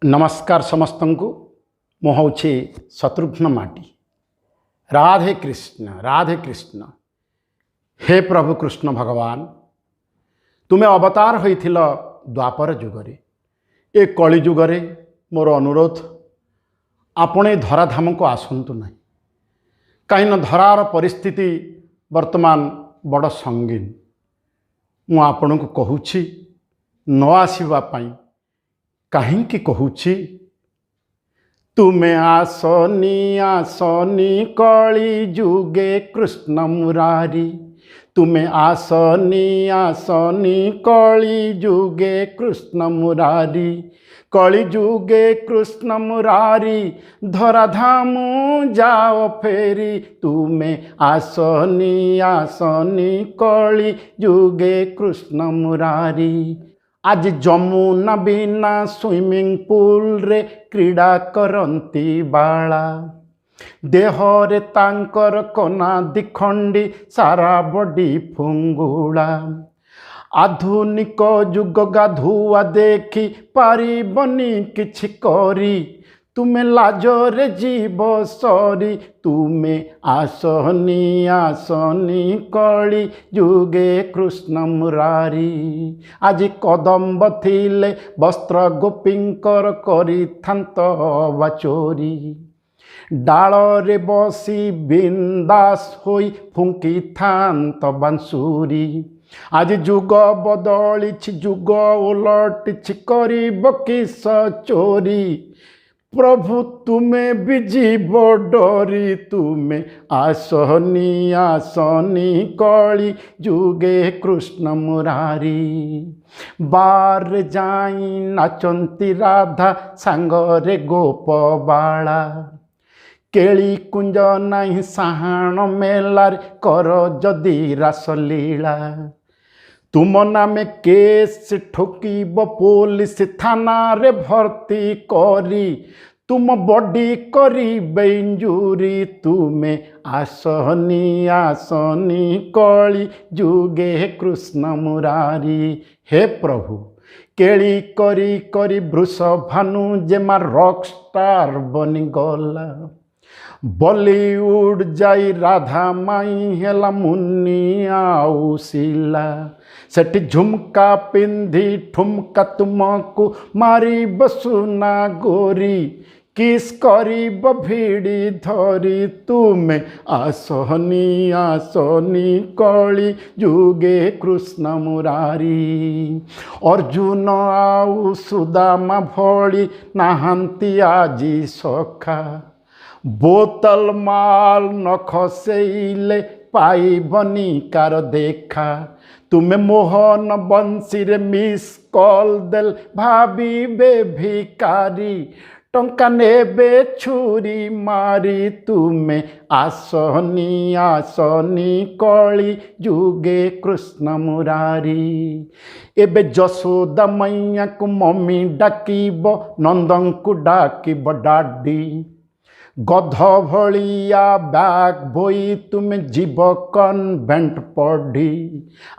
नमस्कार समस्त को मु हूँ शत्रुघ्न माटी। राधे कृष्ण। हे प्रभु कृष्ण भगवान, तुम्हें अवतार होइथिल द्वापर जुगरे। ए कली जुगरे मोर अनुरोध, आपणे धराधाम को आसतु ना, कहीं धरार परिस्थिति वर्तमान बड़ संगीन। मु आपण को कहूँ न आसवा कहीं कहूँ, तुमे आसनी कली जुगे कृष्ण मुरारी। तुमे आसनी कली जुगे कृष्ण मुरारी। कली जुगे कृष्ण मुरारी, धराधाम जाओ फेरी। तुमे आसनी कली जुगे कृष्ण मुरारी। आज जमुना बिना स्विमिंग पूल रे क्रीड़ा करती बाला। देहरे तांकर कना दिखंडी, सारा बॉडी फुंगुला। आधुनिक जुग गाधुआ देखी पारिबनी किछि करी। तुमे लाजरे जीव सरी। तुमे आसनी कली जुगे कृष्ण मुरारी। आज कदम्ब थिले वस्त्र गोपींकर करी थांत बाचोरी। डालरे बसी बिंदास होई फुंकी थांत बांसुरी। आज जुग बदली जुग उलटी करिब किस चोरी। प्रभु तुमे बिजीव डरी। तुमे आसनी कली जुगे कृष्ण मुरारी। बार जाई नाचंती राधा सांगरे गोप बाला। केली कुंज नहीं साहाण मेलार कर जदि रासलीला। तुम नामे केस ठोकीब पुलिस थाना रे भर्ती करी। तुम बॉडी करी बेंजुरी। तुमे आसनी कली जुगे कृष्ण मुरारी। हे प्रभु, केली करी करी वृष भानु जेमा रॉक स्टार बनी गला। बॉलीवुड जाई राधा माई हेला मुन्नी आउसिला। सेठी झुमका पिंधी ठुमका तुमको मारी बसुना गोरी। किस करीब भिड़ी धरी। तुमे आसनी कली जुगे कृष्ण मुरारी। अर्जुन आउ सुदामा भली नाहांती आजी सखा। बोतल माल न खसेइले पाइबनी कार देखा। तुमे मोहन बंशी रे मिस कॉल देल भाबिबे भिकारी। टंका नेबे छुरी मारी। तुमे आसनी कली जुगे कृष्ण मुरारी। एबे जसोदा मैया को मम्मी डाकिब, नंदन को डाकिब डाडी। गध भलिया बैग बोई तुमे जीव कन्वेंट पढ़ी।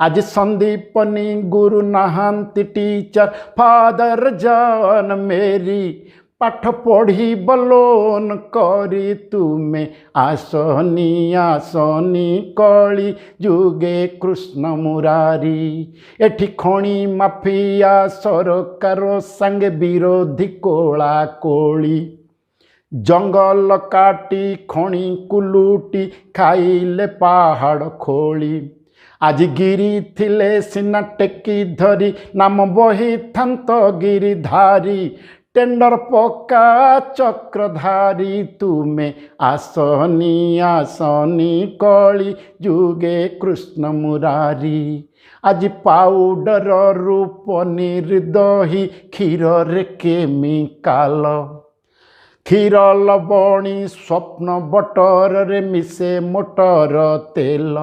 आज संदीपनी गुरु नहांती टीचर फादर जान मेरी। पाठ पढ़ी बलोन करी। तुमे आसनी कली जुगे कृष्ण मुरारी। एठी खणी माफिया सरकार संगे विरोधी कोला कोली। जंगल काटी खणी कुलुटी खाइले पहाड़ खोली। आज गिरी थिले सिना टेकी धरी, नाम बही थांत गिरिधारी। टेंडर पक्का चक्रधारी। तुमे आसनी कली जुगे कृष्ण मुरारी। आज पाउडर रूप निर्दही क्षीर रे केमिकाल। क्षीर लवणी स्वप्न बटर रे मिसे मोटर तेल।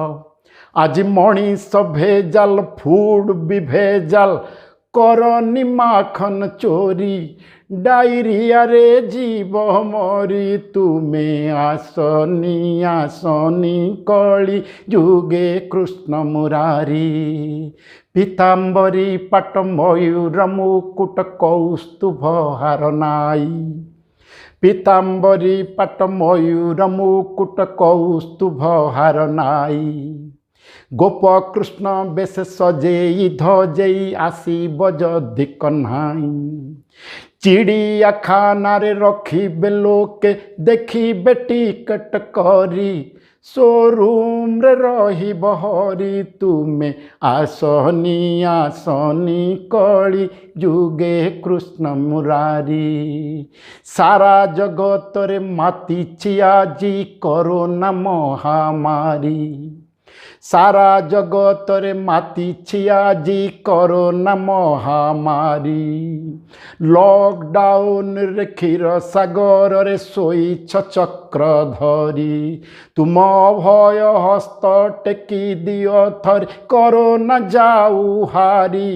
आज मणिष भेजाल फूड भी भेजाल करनी माखन चोरी। ডাইরিয়া রে জীব মরি তুমে আসনি আসনি কলি যুগে কৃষ্ণ মুরারি পীতাম্বরী পাট ময়ূর মুকুট কৌস্তুভ হার নাই পীতাম্বরী পাট ময়ূর মুকুট কৌস্তুভ হার নাই গোপ কৃষ্ণ বেশ সজেই ধজেই আসিব যদি কহ্নাই চিড়িয়াখানারে রখিবে লোকে দেখিবে টিকট করি শোরুমরে রহিব হরি তুমে আসনি আসনি কলি যুগে কৃষ্ণ মুরারি সারা জগতরে মাতিছি আজি করোনা মহামারী সারা জগতরে মাতিছি আজি করোনা মহামারী লকডাউন রে ক্ষীর সাগরে শোইছ চক্র ধরি তুম ভয় হস্ত টেকি দিও থরি করোনা যাও হারি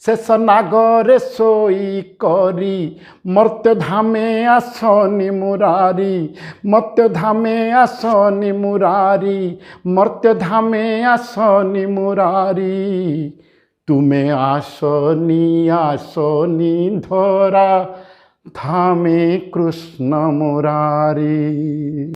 শেষ নাগরে শোই করি মর্ত্যধামে আসনি মুরারি মর্ত্যধামে আসনি মুরারি মর্ত্যধামে আসনি মুরারি তুমে আসনি আসনি ধরা ধামে কৃষ্ণ মুরারি।